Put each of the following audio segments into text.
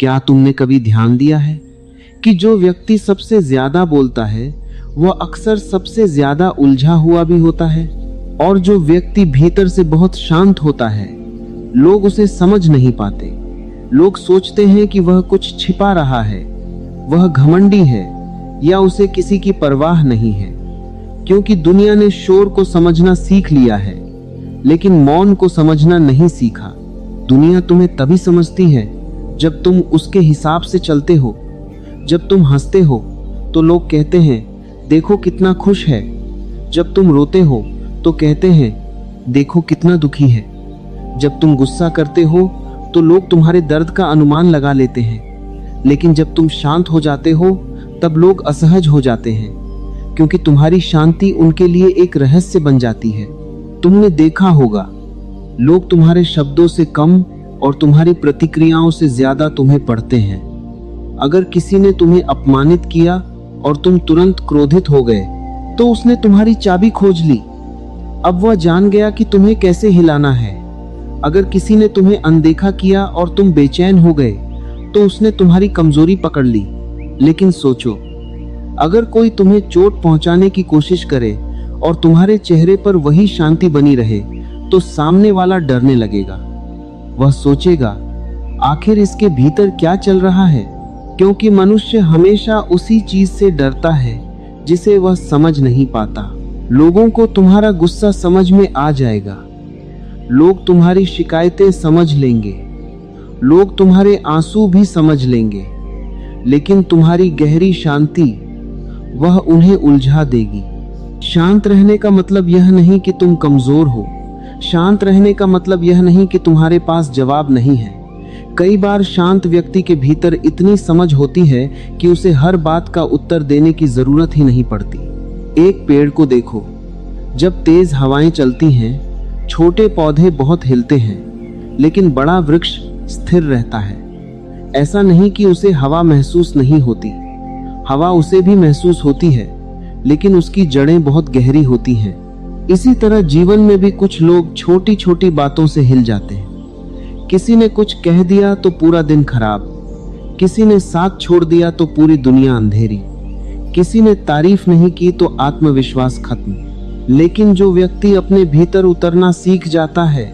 क्या तुमने कभी ध्यान दिया है कि जो व्यक्ति सबसे ज्यादा बोलता है वह अक्सर सबसे ज्यादा उलझा हुआ भी होता है, और जो व्यक्ति भीतर से बहुत शांत होता है लोग उसे समझ नहीं पाते। लोग सोचते हैं कि वह कुछ छिपा रहा है, वह घमंडी है, या उसे किसी की परवाह नहीं है, क्योंकि दुनिया ने शोर को समझना सीख लिया है लेकिन मौन को समझना नहीं सीखा। दुनिया तुम्हें तभी समझती है जब तुम उसके हिसाब से चलते हो। जब तुम हंसते हो तो लोग कहते हैं देखो कितना खुश है, जब तुम रोते हो तो कहते हैं देखो कितना दुखी है। जब तुम गुस्सा करते हो तो लोग तुम्हारे दर्द का अनुमान लगा लेते हैं, लेकिन जब तुम शांत हो जाते हो तब लोग असहज हो जाते हैं, क्योंकि तुम्हारी शांति उनके लिए एक रहस्य बन जाती है। तुमने देखा होगा लोग तुम्हारे शब्दों से कम और तुम्हारी प्रतिक्रियाओं से ज्यादा तुम्हें पढ़ते हैं। अगर किसी ने तुम्हें अपमानित किया और तुम तुरंत क्रोधित हो गए तो उसने तुम्हारी चाबी खोज ली। अब वह जान गया कि तुम्हें कैसे हिलाना है। अगर किसी ने तुम्हें अनदेखा किया और तुम बेचैन हो गए तो उसने तुम्हारी कमजोरी पकड़ ली। लेकिन सोचो, अगर कोई तुम्हें चोट पहुंचाने की कोशिश करे और तुम्हारे चेहरे पर वही शांति बनी रहे तो सामने वाला डरने लगेगा। वह सोचेगा आखिर इसके भीतर क्या चल रहा है, क्योंकि मनुष्य हमेशा उसी चीज से डरता है जिसे वह समझ नहीं पाता। लोगों को तुम्हारा गुस्सा समझ में आ जाएगा, लोग तुम्हारी शिकायतें समझ लेंगे, लोग तुम्हारे आंसू भी समझ लेंगे, लेकिन तुम्हारी गहरी शांति वह उन्हें उलझा देगी। शांत रहने का मतलब यह नहीं कि तुम कमजोर हो, शांत रहने का मतलब यह नहीं कि तुम्हारे पास जवाब नहीं है। कई बार शांत व्यक्ति के भीतर इतनी समझ होती है कि उसे हर बात का उत्तर देने की जरूरत ही नहीं पड़ती। एक पेड़ को देखो, जब तेज हवाएं चलती हैं, छोटे पौधे बहुत हिलते हैं, लेकिन बड़ा वृक्ष स्थिर रहता है। ऐसा नहीं कि उसे हवा महसूस नहीं होती, हवा उसे भी महसूस होती है, लेकिन उसकी जड़ें बहुत गहरी होती हैं। इसी तरह जीवन में भी कुछ लोग छोटी छोटी बातों से हिल जाते हैं। किसी ने कुछ कह दिया तो पूरा दिन खराब, किसी ने साथ छोड़ दिया तो पूरी दुनिया अंधेरी, किसी ने तारीफ नहीं की तो आत्मविश्वास खत्म। लेकिन जो व्यक्ति अपने भीतर उतरना सीख जाता है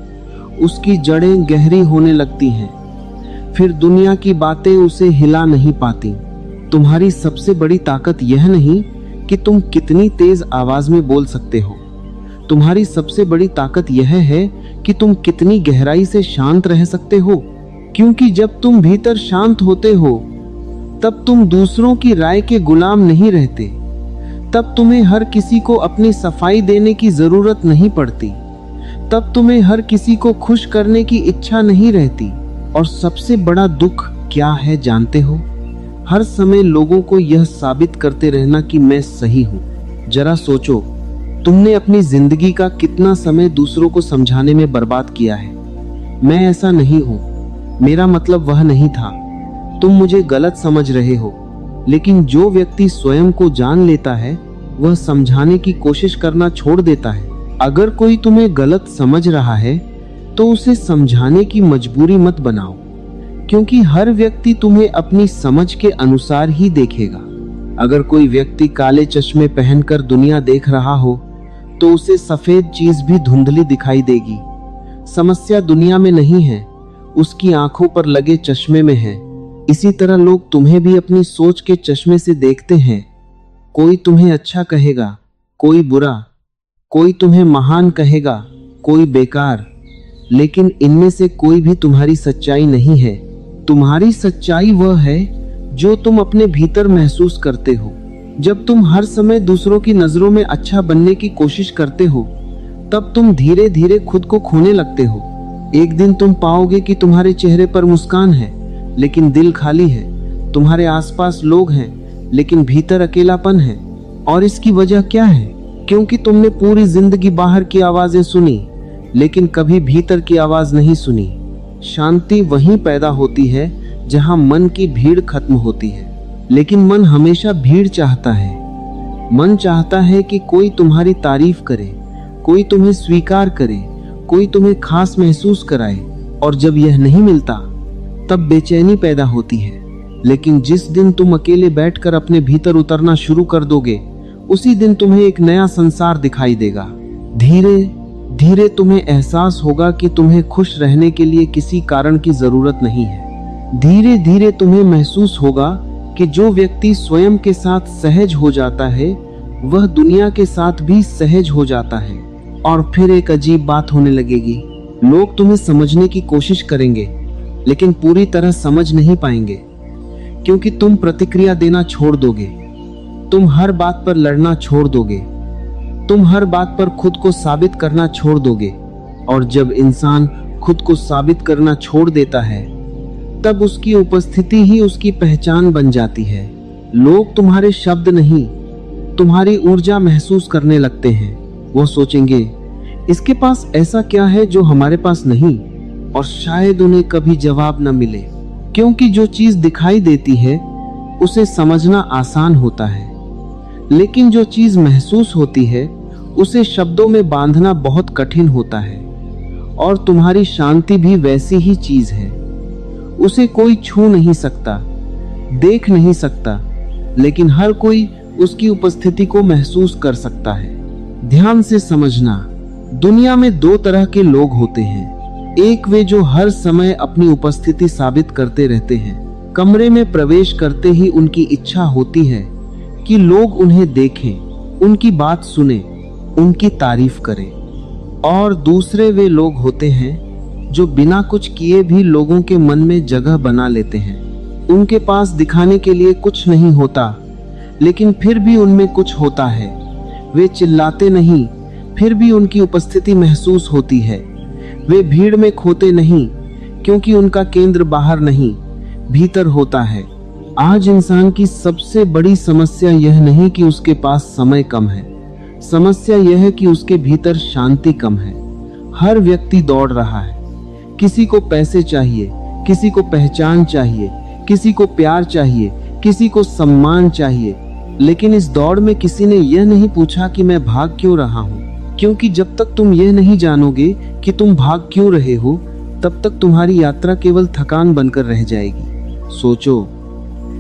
उसकी जड़ें गहरी होने लगती हैं, फिर दुनिया की बातें उसे हिला नहीं पाती। तुम्हारी सबसे बड़ी ताकत यह नहीं कि तुम कितनी तेज आवाज में बोल सकते हो, तुम्हारी सबसे बड़ी ताकत यह है कि तुम कितनी गहराई से शांत रह सकते हो। क्योंकि जब तुम भीतर शांत होते हो तब तुम दूसरों की राय के गुलाम नहीं रहते, तब तुम्हें हर किसी को अपनी सफाई देने की जरूरत नहीं पड़ती, तब तुम्हें हर किसी को खुश करने की इच्छा नहीं रहती। और सबसे बड़ा दुख क्या है जानते हो? हर समय लोगों को यह साबित करते रहना कि मैं सही हूं। जरा सोचो, तुमने अपनी जिंदगी का कितना समय दूसरों को समझाने में बर्बाद किया है। मैं ऐसा नहीं हूं, मेरा मतलब वह नहीं था, तुम मुझे गलत समझ रहे हो। लेकिन जो व्यक्ति स्वयं को जान लेता है वह समझाने की कोशिश करना छोड़ देता है। अगर कोई तुम्हें गलत समझ रहा है तो उसे समझाने की मजबूरी मत बनाओ, क्योंकि हर व्यक्ति तुम्हें अपनी समझ के अनुसार ही देखेगा। अगर कोई व्यक्ति काले चश्मे पहनकर दुनिया देख रहा हो तो उसे सफेद चीज भी धुंधली दिखाई देगी। समस्या दुनिया में नहीं है, उसकी आंखों पर लगे चश्मे में है। इसी तरह लोग तुम्हें भी अपनी सोच के चश्मे से देखते हैं। कोई तुम्हें अच्छा कहेगा, कोई बुरा, कोई तुम्हें महान कहेगा, कोई बेकार, लेकिन इनमें से कोई भी तुम्हारी सच्चाई नहीं है। तुम्हारी सच्चाई वह है जो तुम अपने भीतर महसूस करते हो। जब तुम हर समय दूसरों की नजरों में अच्छा बनने की कोशिश करते हो तब तुम धीरे धीरे खुद को खोने लगते हो। एक दिन तुम पाओगे कि तुम्हारे चेहरे पर मुस्कान है लेकिन दिल खाली है, तुम्हारे आसपास लोग हैं लेकिन भीतर अकेलापन है। और इसकी वजह क्या है? क्योंकि तुमने पूरी जिंदगी बाहर की आवाजें सुनी लेकिन कभी भीतर की आवाज नहीं सुनी। शांति वहीं पैदा होती है जहां मन की भीड़ खत्म होती है, लेकिन मन हमेशा भीड़ चाहता है। मन चाहता है कि कोई तुम्हारी तारीफ करे, कोई तुम्हें स्वीकार करे, कोई तुम्हें खास महसूस कराए। और जब यह नहीं मिलता तब बेचैनी पैदा होती है। लेकिन जिस दिन तुम अकेले बैठकर अपने भीतर उतरना शुरू कर दोगे, उसी दिन तुम्हें एक नया संसार दिखाई देगा। धीरे धीरे तुम्हें एहसास होगा कि तुम्हें खुश रहने के लिए किसी कारण की जरूरत नहीं है। धीरे धीरे तुम्हें महसूस होगा कि जो व्यक्ति स्वयं के साथ सहज हो जाता है, वह दुनिया के साथ भी सहज हो जाता है। और फिर एक अजीब बात होने लगेगी। लोग तुम्हें समझने की कोशिश करेंगे, लेकिन पूरी तरह समझ नहीं पाएंगे, क्योंकि तुम प्रतिक्रिया देना छोड़ दोगे। तुम हर बात पर लड़ना छोड़ दोगे। तुम हर बात पर खुद को साबित करना छोड़ दोगे। और जब इंसान खुद को साबित करना छोड़ देता है, तब उसकी उपस्थिति ही उसकी पहचान बन जाती है। लोग तुम्हारे शब्द नहीं, तुम्हारी ऊर्जा महसूस करने लगते हैं। वो सोचेंगे, इसके पास ऐसा क्या है जो हमारे पास नहीं, और शायद उन्हें कभी जवाब न मिले, क्योंकि जो चीज दिखाई देती है उसे समझना आसान होता है, लेकिन जो चीज महसूस होती है उसे शब्दों में बांधना बहुत कठिन होता है। और तुम्हारी शांति भी वैसी ही चीज है। उसे कोई छू नहीं सकता, देख नहीं सकता, लेकिन हर कोई उसकी उपस्थिति को महसूस कर सकता है। ध्यान से समझना, दुनिया में दो तरह के लोग होते हैं। एक वे जो हर समय अपनी उपस्थिति साबित करते रहते हैं। कमरे में प्रवेश करते ही उनकी इच्छा होती है कि लोग उन्हें देखें, उनकी बात सुने, उनकी तारीफ करें। और दूसरे वे लोग होते हैं जो बिना कुछ किए भी लोगों के मन में जगह बना लेते हैं। उनके पास दिखाने के लिए कुछ नहीं होता, लेकिन फिर भी उनमें कुछ होता है। वे चिल्लाते नहीं, फिर भी उनकी उपस्थिति महसूस होती है। वे भीड़ में खोते नहीं, क्योंकि उनका केंद्र बाहर नहीं, भीतर होता है। आज इंसान की सबसे बड़ी समस्या यह नहीं कि उसके पास समय कम है, समस्या यह है कि उसके भीतर शांति कम है। हर व्यक्ति दौड़ रहा है। किसी को पैसे चाहिए, किसी को पहचान चाहिए, किसी को प्यार चाहिए, किसी को सम्मान चाहिए, लेकिन इस दौड़ में किसी ने यह नहीं पूछा कि मैं भाग क्यों रहा हूँ। क्योंकि जब तक तुम यह नहीं जानोगे कि तुम भाग क्यों रहे हो, तब तक तुम्हारी यात्रा केवल थकान बनकर रह जाएगी। सोचो,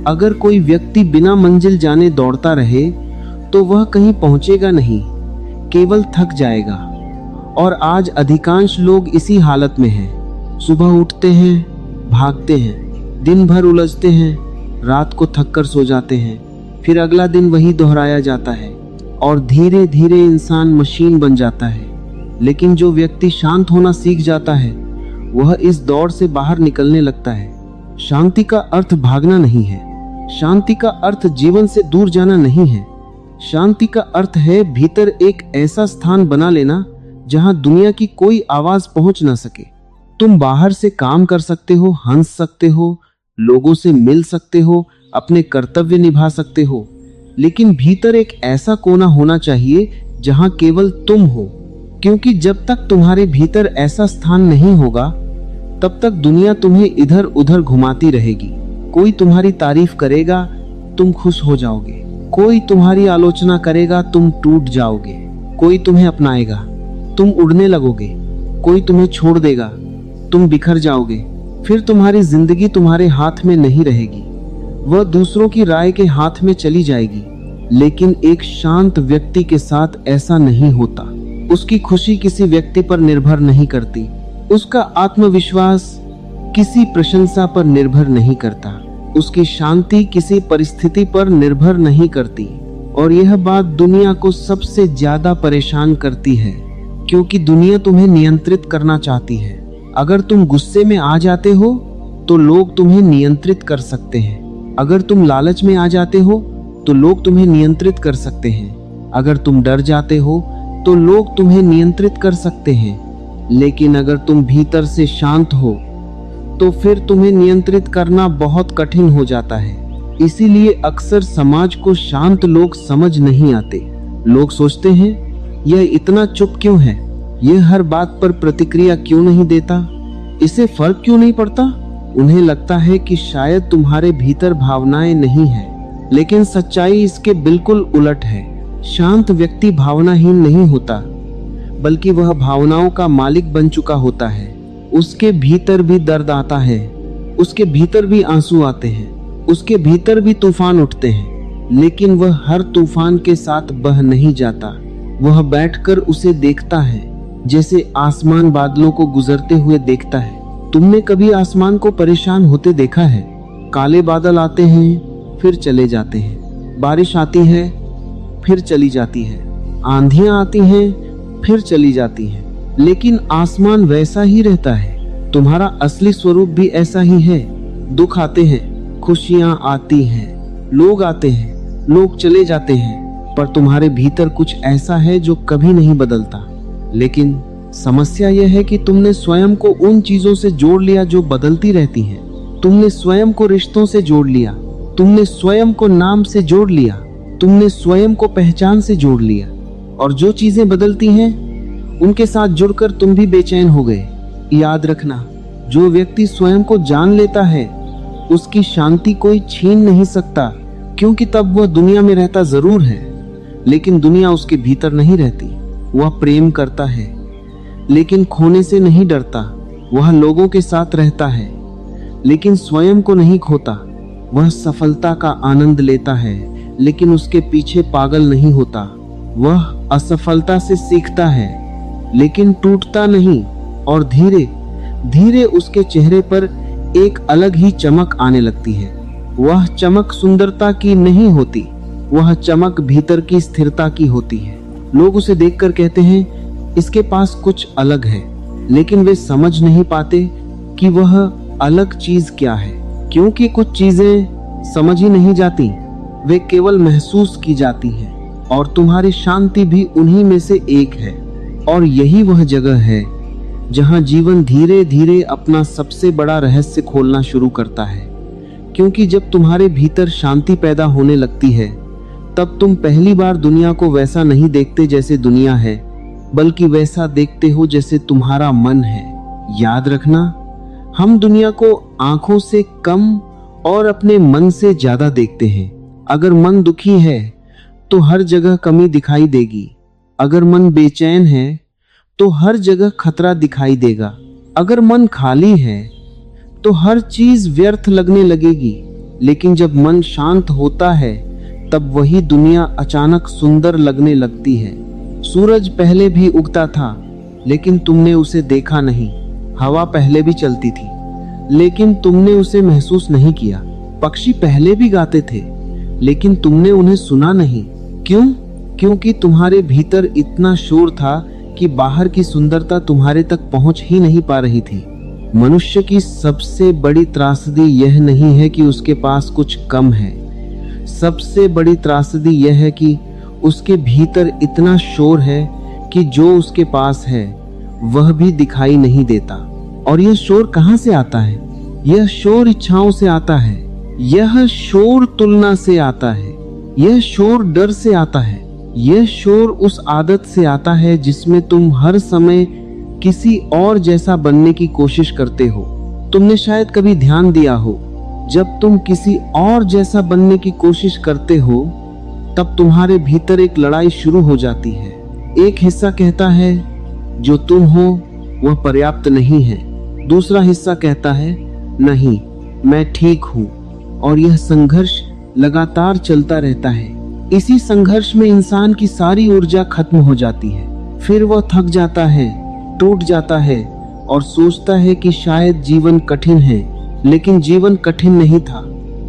अगर कोई व्यक्ति बिना मंजिल जाने दौड़ता रहे तो वह कहीं पहुंचेगा नहीं, केवल थक जाएगा। और आज अधिकांश लोग इसी हालत में हैं। सुबह उठते हैं, भागते हैं, दिन भर उलझते हैं, रात को थक कर सो जाते हैं, फिर अगला दिन वही दोहराया जाता है और धीरे धीरे इंसान मशीन बन जाता है। लेकिन जो व्यक्ति शांत होना सीख जाता है, वह इस दौड़ से बाहर निकलने लगता है। शांति का अर्थ भागना नहीं है। शांति का अर्थ जीवन से दूर जाना नहीं है। शांति का अर्थ है भीतर एक ऐसा स्थान बना लेना जहां दुनिया की कोई आवाज पहुंच ना सके। तुम बाहर से काम कर सकते हो, हंस सकते हो, लोगों से मिल सकते हो, अपने कर्तव्य निभा सकते हो, लेकिन भीतर एक ऐसा कोना होना चाहिए जहां केवल तुम हो। क्योंकि जब तक तुम्हारे भीतर ऐसा स्थान नहीं होगा, तब तक दुनिया तुम्हें इधर उधर घुमाती रहेगी। कोई तुम्हारी तारीफ करेगा, तुम खुश हो जाओगे। कोई तुम्हारी आलोचना करेगा, तुम टूट जाओगे। कोई तुम्हें अपनाएगा, तुम उड़ने लगोगे। कोई तुम्हें छोड़ देगा, तुम बिखर जाओगे। फिर तुम्हारी जिंदगी तुम्हारे हाथ में नहीं रहेगी, वह दूसरों की राय के हाथ में चली जाएगी। लेकिन एक शांत व्यक्ति के साथ ऐसा नहीं होता। उसकी खुशी किसी व्यक्ति पर निर्भर नहीं करती। उसका आत्मविश्वास किसी प्रशंसा पर निर्भर नहीं करता। उसकी शांति किसी परिस्थिति पर निर्भर नहीं करती। और यह बात दुनिया को सबसे ज्यादा परेशान करती है, क्योंकि दुनिया तुम्हें नियंत्रित करना चाहती है। अगर तुम गुस्से में आ जाते हो तो लोग तुम्हें नियंत्रित कर सकते हैं। अगर तुम लालच में आ जाते हो तो लोग तुम्हें नियंत्रित कर सकते हैं। अगर तुम डर जाते हो तो लोग तुम्हें नियंत्रित कर सकते हैं। लेकिन अगर तुम भीतर से शांत हो तो फिर तुम्हें नियंत्रित करना बहुत कठिन हो जाता है। इसीलिए अक्सर समाज को शांत लोग समझ नहीं आते। लोग सोचते हैं, यह इतना चुप क्यों है, यह हर बात पर प्रतिक्रिया क्यों नहीं देता, इसे फर्क क्यों नहीं पड़ता। उन्हें लगता है कि शायद तुम्हारे भीतर भावनाएं नहीं हैं, लेकिन सच्चाई इसके बिल्कुल उलट है। शांत व्यक्ति भावनाहीन नहीं होता, बल्कि वह भावनाओं का मालिक बन चुका होता है। उसके भीतर भी दर्द आता है, उसके भीतर भी आंसू आते हैं, उसके भीतर भी तूफान उठते हैं, लेकिन वह हर तूफान के साथ बह नहीं जाता। वह बैठकर उसे देखता है जैसे आसमान बादलों को गुजरते हुए देखता है। तुमने कभी आसमान को परेशान होते देखा है? काले बादल आते हैं फिर चले जाते हैं, बारिश आती है फिर चली जाती है, आंधियां आती हैं फिर चली जाती हैं, लेकिन आसमान वैसा ही रहता है। तुम्हारा असली स्वरूप भी ऐसा ही है। दुख आते हैं, खुशियां आती हैं, लोग आते हैं, लोग चले जाते हैं, पर तुम्हारे भीतर कुछ ऐसा है जो कभी नहीं बदलता। लेकिन समस्या यह है कि तुमने स्वयं को उन चीजों से जोड़ लिया जो बदलती रहती हैं। तुमने स्वयं को रिश्तों से जोड़ लिया, तुमने स्वयं को नाम से जोड़ लिया, तुमने स्वयं को पहचान से जोड़ लिया, और जो चीजें बदलती हैं उनके साथ जुड़कर तुम भी बेचैन हो गए। याद रखना, जो व्यक्ति स्वयं को जान लेता है उसकी शांति कोई छीन नहीं सकता, क्योंकि तब वह दुनिया में रहता जरूर है, लेकिन दुनिया उसके भीतर नहीं रहती। वह प्रेम करता है लेकिन खोने से नहीं डरता। वह लोगों के साथ रहता है लेकिन स्वयं को नहीं खोता। वह सफलता का आनंद लेता है लेकिन उसके पीछे पागल नहीं होता। वह असफलता से सीखता है लेकिन टूटता नहीं, और धीरे धीरे उसके चेहरे पर एक अलग ही चमक आने लगती है। वह चमक सुंदरता की नहीं होती, वह चमक भीतर की स्थिरता की होती है। लोग उसे देखकर कहते हैं इसके पास कुछ अलग है, लेकिन वे समझ नहीं पाते कि वह अलग चीज क्या है, क्योंकि कुछ चीजें समझ ही नहीं जाती, वे केवल महसूस की जाती हैं। और तुम्हारी शांति भी उन्हीं में से एक है। और यही वह जगह है जहां जीवन धीरे धीरे अपना सबसे बड़ा रहस्य खोलना शुरू करता है। क्योंकि जब तुम्हारे भीतर शांति पैदा होने लगती है, तब तुम पहली बार दुनिया को वैसा नहीं देखते जैसे दुनिया है, बल्कि वैसा देखते हो जैसे तुम्हारा मन है। याद रखना, हम दुनिया को आंखों से कम और अपने मन से ज्यादा देखते हैं। अगर मन दुखी है तो हर जगह कमी दिखाई देगी। अगर मन बेचैन है तो हर जगह खतरा दिखाई देगा। अगर मन खाली है तो हर चीज व्यर्थ लगने लगेगी। लेकिन जब मन शांत होता है तब वही दुनिया अचानक सुंदर लगने लगती है। सूरज पहले भी उगता था लेकिन तुमने उसे देखा नहीं। हवा पहले भी चलती थी लेकिन तुमने उसे महसूस नहीं किया। पक्षी पहले भी गाते थे लेकिन तुमने उन्हें सुना नहीं। क्यों? क्योंकि तुम्हारे भीतर इतना शोर था कि बाहर की सुंदरता तुम्हारे तक पहुंच ही नहीं पा रही थी। मनुष्य की सबसे बड़ी त्रासदी यह नहीं है कि उसके पास कुछ कम है, सबसे बड़ी त्रासदी यह है कि उसके भीतर इतना शोर है कि जो उसके पास है वह भी दिखाई नहीं देता। और यह शोर कहां से आता है? यह शोर इच्छाओं से आता है, यह शोर तुलना से आता है, यह शोर डर से आता है, यह शोर उस आदत से आता है जिसमें तुम हर समय किसी और जैसा बनने की कोशिश करते हो। तुमने शायद कभी ध्यान दिया हो, जब तुम किसी और जैसा बनने की कोशिश करते हो तब तुम्हारे भीतर एक लड़ाई शुरू हो जाती है। एक हिस्सा कहता है जो तुम हो वह पर्याप्त नहीं है, दूसरा हिस्सा कहता है नहीं, मैं ठीक हूं। और यह संघर्ष लगातार चलता रहता है। इसी संघर्ष में इंसान की सारी ऊर्जा खत्म हो जाती है। फिर वह थक जाता है, टूट जाता है और सोचता है कि शायद जीवन कठिन है, लेकिन जीवन कठिन नहीं था।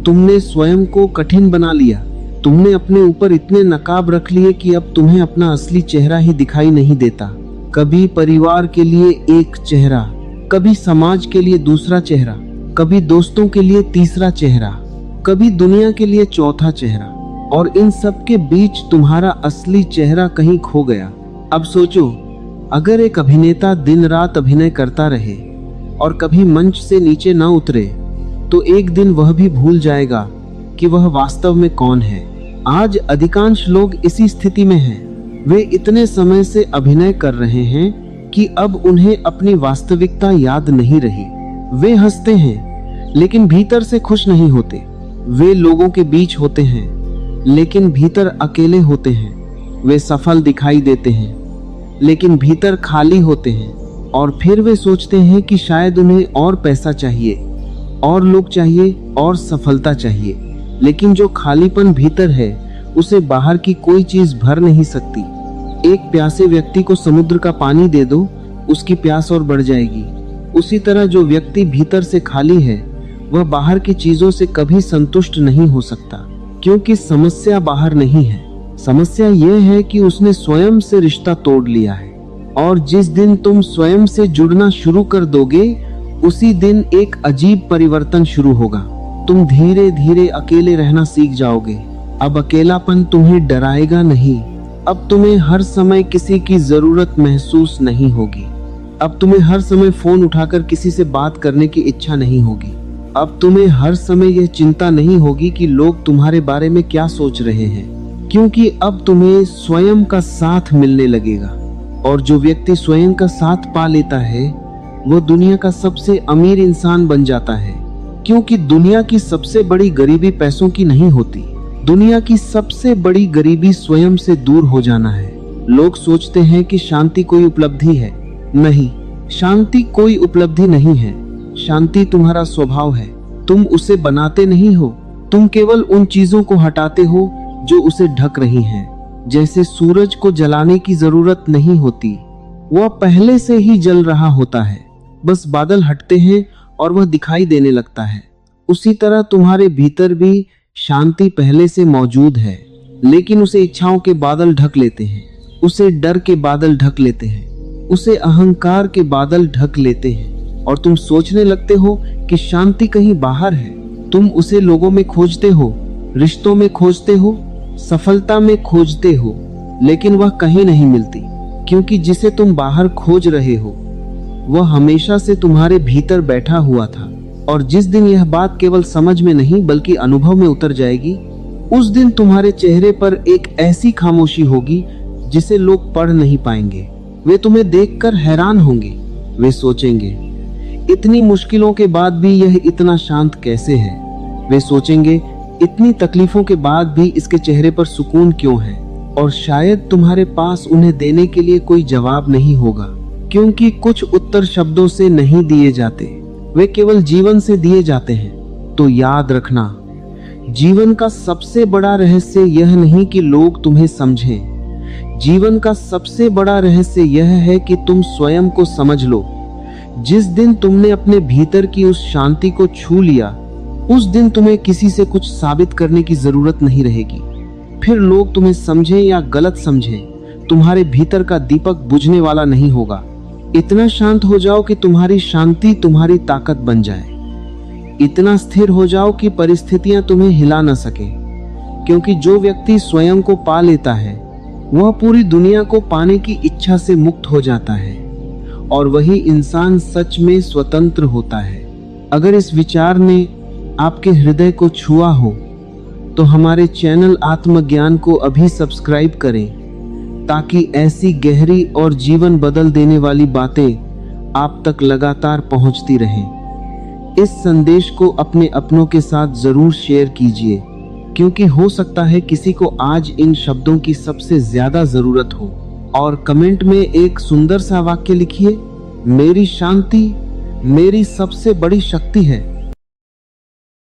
तुमने स्वयं को कठिन बना लिया। तुमने अपने ऊपर इतने नकाब रख लिए कि अब तुम्हें अपना असली चेहरा ही दिखाई नहीं देता। कभी परिवार के लिए एक चेहरा, कभी समाज के लिए दूसरा चेहरा, कभी दोस्तों के लिए तीसरा चेहरा, कभी दुनिया के लिए चौथा चेहरा, और इन सब के बीच तुम्हारा असली चेहरा कहीं खो गया। अब सोचो, अगर एक अभिनेता दिन रात अभिनय करता रहे और कभी मंच से नीचे न उतरे तो एक दिन वह भी भूल जाएगा कि वह वास्तव में कौन है। आज अधिकांश लोग इसी स्थिति में हैं। वे इतने समय से अभिनय कर रहे हैं कि अब उन्हें अपनी वास्तविकता याद नहीं रही। वे हंसते हैं लेकिन भीतर से खुश नहीं होते। वे लोगों के बीच होते हैं लेकिन भीतर अकेले होते हैं। वे सफल दिखाई देते हैं लेकिन भीतर खाली होते हैं। और फिर वे सोचते हैं कि शायद उन्हें और पैसा चाहिए, और लोग चाहिए और सफलता चाहिए, लेकिन जो खालीपन भीतर है उसे बाहर की कोई चीज भर नहीं सकती। एक प्यासे व्यक्ति को समुद्र का पानी दे दो, उसकी प्यास और बढ़ जाएगी। उसी तरह जो व्यक्ति भीतर से खाली है वह बाहर की चीजों से कभी संतुष्ट नहीं हो सकता, क्योंकि समस्या बाहर नहीं है। समस्या यह है कि उसने स्वयं से रिश्ता तोड़ लिया है। और जिस दिन तुम स्वयं से जुड़ना शुरू कर दोगे, उसी दिन एक अजीब परिवर्तन शुरू होगा। तुम धीरे धीरे अकेले रहना सीख जाओगे। अब अकेलापन तुम्हें डराएगा नहीं। अब तुम्हें हर समय किसी की जरूरत महसूस नहीं होगी। अब तुम्हें हर समय फोन उठाकर किसी से बात करने की इच्छा नहीं होगी। अब तुम्हें हर समय यह चिंता नहीं होगी कि लोग तुम्हारे बारे में क्या सोच रहे हैं, क्योंकि अब तुम्हें स्वयं का साथ मिलने लगेगा। और जो व्यक्ति स्वयं का साथ पा लेता है वह दुनिया का सबसे अमीर इंसान बन जाता है, क्योंकि दुनिया की सबसे बड़ी गरीबी पैसों की नहीं होती। दुनिया की सबसे बड़ी गरीबी स्वयं से दूर हो जाना है। लोग सोचते हैं कि शांति कोई उपलब्धि है। नहीं, शांति कोई उपलब्धि नहीं है। शांति तुम्हारा स्वभाव है। तुम उसे बनाते नहीं हो, तुम केवल उन चीजों को हटाते हो जो उसे ढक रही हैं। जैसे सूरज को जलाने की जरूरत नहीं होती, वह पहले से ही जल रहा होता है, बस बादल हटते हैं और वह दिखाई देने लगता है। उसी तरह तुम्हारे भीतर भी शांति पहले से मौजूद है, लेकिन उसे इच्छाओं के बादल ढक लेते हैं, उसे डर के बादल ढक लेते हैं, उसे अहंकार के बादल ढक लेते हैं। और तुम सोचने लगते हो कि शांति कहीं बाहर है। तुम उसे लोगों में खोजते हो, रिश्तों में खोजते हो, सफलता में खोजते हो, लेकिन वह कहीं नहीं मिलती, क्योंकि जिसे तुम बाहर खोज रहे हो वह हमेशा से तुम्हारे भीतर बैठा हुआ था। और जिस दिन यह बात केवल समझ में नहीं बल्कि अनुभव में उतर जाएगी, उस दिन तुम्हारे चेहरे पर एक ऐसी खामोशी होगी जिसे लोग पढ़ नहीं पाएंगे। वे तुम्हें देखकर हैरान होंगे। वे सोचेंगे, इतनी मुश्किलों के बाद भी यह इतना शांत कैसे है। वे सोचेंगे, इतनी तकलीफों के बाद भी इसके चेहरे पर सुकून क्यों है। और शायद तुम्हारे पास उन्हें देने के लिए कोई जवाब नहीं होगा, क्योंकि कुछ उत्तर शब्दों से नहीं दिए जाते, वे केवल जीवन से दिए जाते हैं। तो याद रखना, जीवन का सबसे बड़ा रहस्य यह नहीं कि लोग तुम्हें समझें। जीवन का सबसे बड़ा रहस्य यह है कि तुम स्वयं को समझ लो। जिस दिन तुमने अपने भीतर की उस शांति को छू लिया, उस दिन तुम्हें किसी से कुछ साबित करने की जरूरत नहीं रहेगी। फिर लोग तुम्हें समझें या गलत समझें, तुम्हारे भीतर का दीपक बुझने वाला नहीं होगा। इतना शांत हो जाओ कि तुम्हारी शांति तुम्हारी ताकत बन जाए। इतना स्थिर हो जाओ कि परिस्थितियां तुम्हें हिला न सके, क्योंकि जो व्यक्ति स्वयं को पा लेता है वह पूरी दुनिया को पाने की इच्छा से मुक्त हो जाता है, और वही इंसान सच में स्वतंत्र होता है। अगर इस विचार ने आपके हृदय को छुआ हो तो हमारे चैनल आत्मज्ञान को अभी सब्सक्राइब करें, ताकि ऐसी गहरी और जीवन बदल देने वाली बातें आप तक लगातार पहुंचती रहें। इस संदेश को अपने अपनों के साथ जरूर शेयर कीजिए, क्योंकि हो सकता है किसी को आज इन शब्दों की सबसे ज्यादा जरूरत हो। और कमेंट में एक सुंदर सा वाक्य लिखिए, मेरी शांति मेरी सबसे बड़ी शक्ति है।